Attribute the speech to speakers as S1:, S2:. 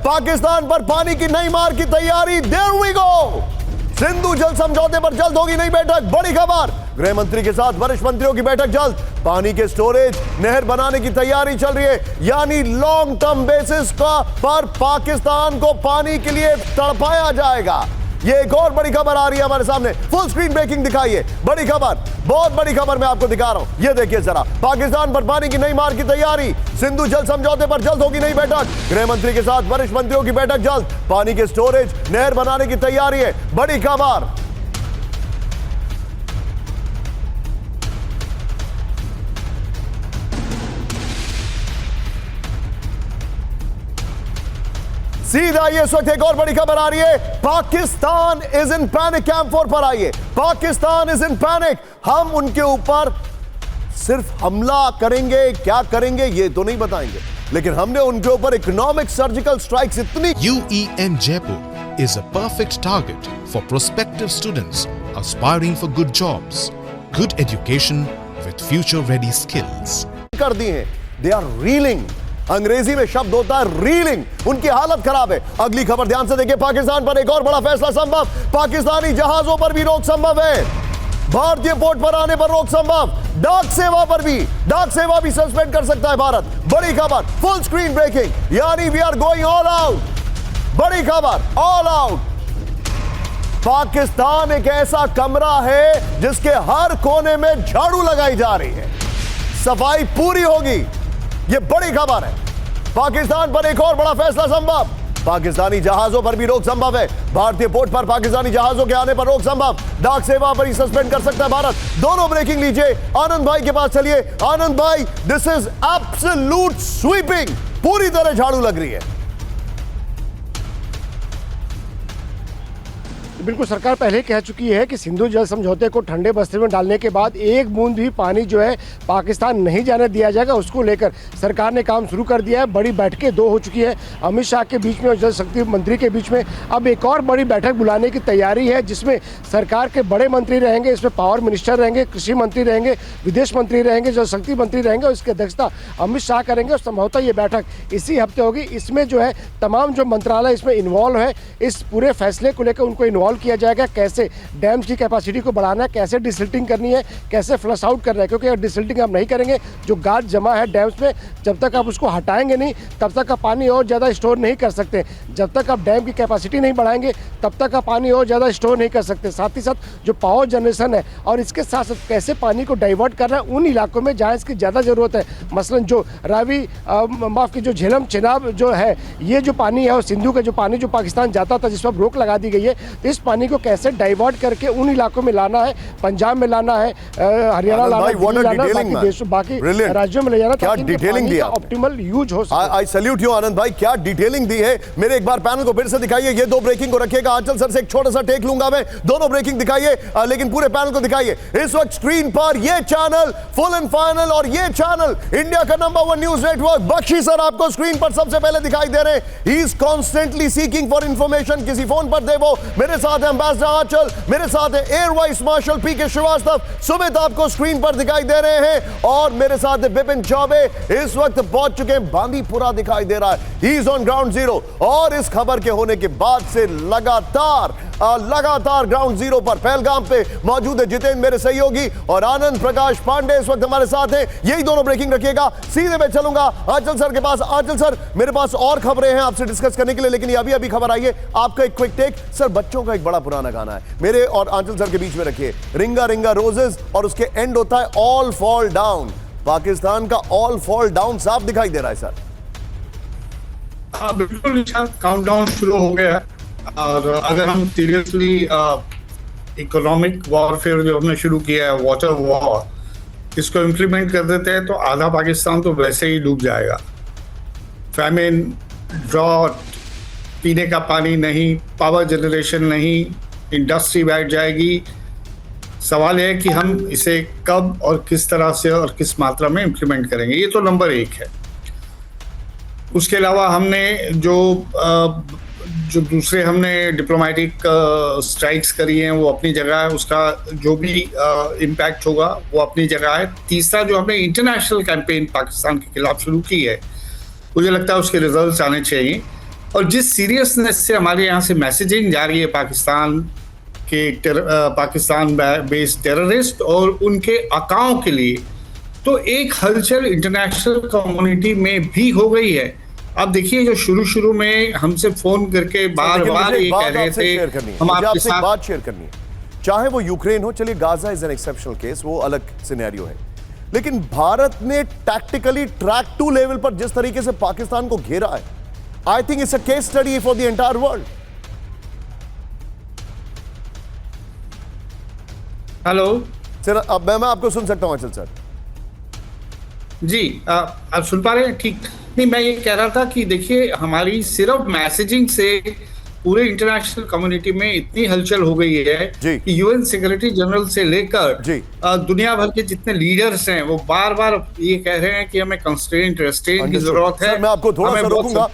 S1: पाकिस्तान पर पानी की नई मार की तैयारी। There we go. सिंधु जल समझौते पर जल्द होगी नई बैठक। बड़ी खबर, गृह मंत्री के साथ वरिष्ठ मंत्रियों की बैठक जल्द। पानी के स्टोरेज नहर बनाने की तैयारी चल रही है, यानी लॉन्ग टर्म बेसिस पर पाकिस्तान को पानी के लिए तड़पाया जाएगा। ये एक और बड़ी खबर आ रही है हमारे सामने, फुल स्क्रीन ब्रेकिंग दिखाइए। बड़ी खबर, बहुत बड़ी खबर मैं आपको दिखा रहा हूं, ये देखिए जरा। पाकिस्तान पर पानी की नई मार की तैयारी। सिंधु जल समझौते पर जल्द होगी नई बैठक। गृह मंत्री के साथ वरिष्ठ मंत्रियों की बैठक जल्द। पानी के स्टोरेज नहर बनाने की तैयारी है। बड़ी खबर। सीधा ये इस वक्त एक और बड़ी खबर आ रही है, Pakistan is in panic. Camp 4 पर आइए। Pakistan is in panic. हम उनके ऊपर सिर्फ हमला करेंगे, क्या करेंगे ये तो नहीं बताएंगे, लेकिन हमने उनके ऊपर इकोनॉमिक सर्जिकल स्ट्राइक्स इतनी।
S2: UEN Jaipur is a perfect target for prospective students aspiring for good jobs, good education with future-ready skills.
S1: कर दी हैं। They are reeling. अंग्रेजी में शब्द होता है रीलिंग। उनकी हालत खराब है। अगली खबर ध्यान से देखिए, पाकिस्तान पर एक और बड़ा फैसला संभव। पाकिस्तानी जहाजों पर भी रोक संभव है। भारतीय पोर्ट पर आने पर रोक संभव। डाक सेवा पर भी, डाक सेवा भी सस्पेंड कर सकता है भारत। बड़ी खबर, फुल स्क्रीन ब्रेकिंग, यानी we are going all out. बड़ी खबर, ऑल आउट। पाकिस्तान एक ऐसा कमरा है जिसके हर कोने में झाड़ू लगाई जा रही है, सफाई पूरी होगी। यह बड़ी खबर है। पाकिस्तान पर एक और बड़ा फैसला संभव। पाकिस्तानी जहाजों पर भी रोक संभव है। भारतीय पोर्ट पर पाकिस्तानी जहाजों के आने पर रोक संभव। डाक सेवा पर ही सस्पेंड कर सकता है भारत। दोनों ब्रेकिंग लीजिए। आनंद भाई के पास चलिए। आनंद भाई, दिस इज एब्सोल्यूट स्वीपिंग। पूरी तरह झाड़ू लग रही है।
S3: बिल्कुल, सरकार पहले कह चुकी है कि सिंधु जल समझौते को ठंडे बस्ते में डालने के बाद एक बूंद भी पानी जो है पाकिस्तान नहीं जाने दिया जाएगा। उसको लेकर सरकार ने काम शुरू कर दिया है। बड़ी बैठकें 2 हो चुकी है, अमित शाह के बीच में और जल शक्ति मंत्री के बीच में। अब एक और बड़ी बैठक बुलाने की तैयारी है, जिसमें सरकार के बड़े मंत्री रहेंगे। इसमें पावर मिनिस्टर रहेंगे, कृषि मंत्री रहेंगे, विदेश मंत्री रहेंगे, जल शक्ति मंत्री रहेंगे, और इसकी अध्यक्षता अमित शाह करेंगे। और संभवतः ये बैठक इसी हफ्ते होगी। इसमें जो है तमाम जो मंत्रालय इसमें इन्वॉल्व है, इस पूरे फैसले को लेकर उनको इन्वॉल्व किया जाएगा। कैसे डैम्स की कैपेसिटी को बढ़ाना है, कैसे डिसिल्टिंग करनी है, कैसे फ्लश आउट करना है, क्योंकि अगर डिसिल्टिंग आप नहीं करेंगे, जो गाद जमा है डैम्स में, जब तक आप उसको हटाएंगे नहीं, तब तक आप पानी और ज़्यादा स्टोर नहीं कर सकते। जब तक आप डैम की कैपेसिटी नहीं बढ़ाएंगे, तब तक आप पानी और ज़्यादा स्टोर नहीं कर सकते। साथ ही साथ जो पावर जनरेशन है, और इसके साथ साथ कैसे पानी को डाइवर्ट करना है उन इलाकों में जहाँ इसकी ज़्यादा ज़रूरत है। मसलन जो रावी माफ़ की जो झेलम चिनाब जो है, ये जो पानी है, और सिंधु का जो पानी जो पाकिस्तान जाता था, जिस पर रोक लगा दी गई है, तो इस पानी को कैसे डाइवर्ट करके उन इलाकों में लाना है, पंजाब में लाना है, हरियाणा लाना है, बाकी राज्यों में ले जाना,
S1: क्या डिटेलिंग दी,
S3: ऑप्टिमल यूज हो सके।
S1: आई सैल्यूट यू आनंद भाई, क्या डिटेलिंग दी है। मेरे एक बार पैनल को फिर से दिखाइए। ये 2 ब्रेकिंग को रखिएगा। आंचल सर से एक छोटा सा टेक लूंगा मैं। दोनों ब्रेकिंग दिखाइए, लेकिन पूरे पैनल को दिखाइए। इस वक्त स्क्रीन पर ये चैनल फुल एंड फाइनल, और ये चैनल इंडिया का number 1 news network. Bakshi sir आपको स्क्रीन पर सबसे पहले दिखाई दे रहे हैं। He is constantly seeking for information. किसी फोन पर दे वो। मेरे साथ है एम्बेसडर आंचल, मेरे साथ है एयर वाइस मार्शल पीके श्रीवास्तव। सुमित आपको स्क्रीन पर दिखाई दे रहे हैं, और मेरे साथ है बिपिन चौबे। इस वक्त पहुंच चुके हैं, बांदीपुरा दिखाई दे रहा है। He is on ground zero. और इस खबर के होने के बाद से लगातार ग्राउंड जीरो पर पहलगाम पे मौजूद है जितेंद्र, मेरे सहयोगी, और आनंद प्रकाश पांडे इस वक्त हमारे साथ हैं। यही दोनों ब्रेकिंग रखिएगा। सीधे मैं चलूंगा आंचल सर के पास। आंचल सर, मेरे पास और खबरें हैं आपसे डिस्कस करने के लिए, लेकिन अभी अभी खबर आई है। आपका एक क्विक टेक सर। बच्चों का एक बड़ा पुराना गाना है, मेरे और आंचल सर के बीच में रखिए। रिंगा रिंगा रोजेस, और उसके एंड होता है ऑल फॉल डाउन। पाकिस्तान का ऑल फॉल डाउन साफ दिखाई दे रहा है सर।
S4: हाँ बिल्कुल, काउंटडाउन शुरू हो गया है। और अगर हम सीरियसली इकोनॉमिक वॉरफेयर जो हमने शुरू किया है, वाटर वॉर, इसको इम्प्लीमेंट कर देते हैं तो आधा पाकिस्तान तो वैसे ही डूब जाएगा। फैमिन, ड्रॉट, पीने का पानी नहीं, पावर जनरेशन नहीं, इंडस्ट्री बैठ जाएगी। सवाल है कि हम इसे कब और किस तरह से और किस मात्रा में इम्प्लीमेंट करेंगे। ये तो नंबर 1 है। उसके अलावा हमने जो दूसरे हमने डिप्लोमेटिक स्ट्राइक्स करी हैं वो अपनी जगह है, उसका जो भी इम्पैक्ट होगा वो अपनी जगह है। तीसरा जो हमने इंटरनेशनल कैंपेन पाकिस्तान के खिलाफ शुरू की है, मुझे लगता है उसके रिजल्ट्स आने चाहिए। और जिस सीरियसनेस से हमारे यहाँ से मैसेजिंग जा रही है पाकिस्तान बेस्ड टेररिस्ट और उनके अकाओं के लिए, तो एक हलचल इंटरनेशनल कम्युनिटी में भी हो गई है। अब देखिए, जो शुरू में हमसे फोन करके बार बार ये कह रहे थे हम आपके साथ
S1: बात शेयर करनी है, चाहे वो यूक्रेन हो, चलिए Gaza is an exceptional case, वो अलग सिनेरियो है, लेकिन भारत ने टैक्टिकली ट्रैक 2 लेवल पर जिस तरीके से पाकिस्तान को घेरा है, I think it's a case study for the entire world.
S4: Hello
S1: sir, अब मैं आपको सुन सकता हूं अचल सर?
S4: जी, आप सुन पा रहे हैं? ठीक। नहीं, मैं ये कह रहा था कि देखिए, हमारी सिर्फ मैसेजिंग से पूरे इंटरनेशनल कम्युनिटी में इतनी हलचल हो गई है
S1: जी।
S4: कि यूएन सेक्रेटरी जनरल से लेकर
S1: जी।
S4: दुनिया भर के जितने लीडर्स हैं वो बार बार ये कह रहे हैं कि हमें कंस्ट्रेंट रेस्ट्रेंट की
S1: Understood.
S4: जरूरत है।
S1: सर, मैं आपको थोड़ा
S4: हमें
S1: सा
S4: बहुत
S1: रोकूंगा,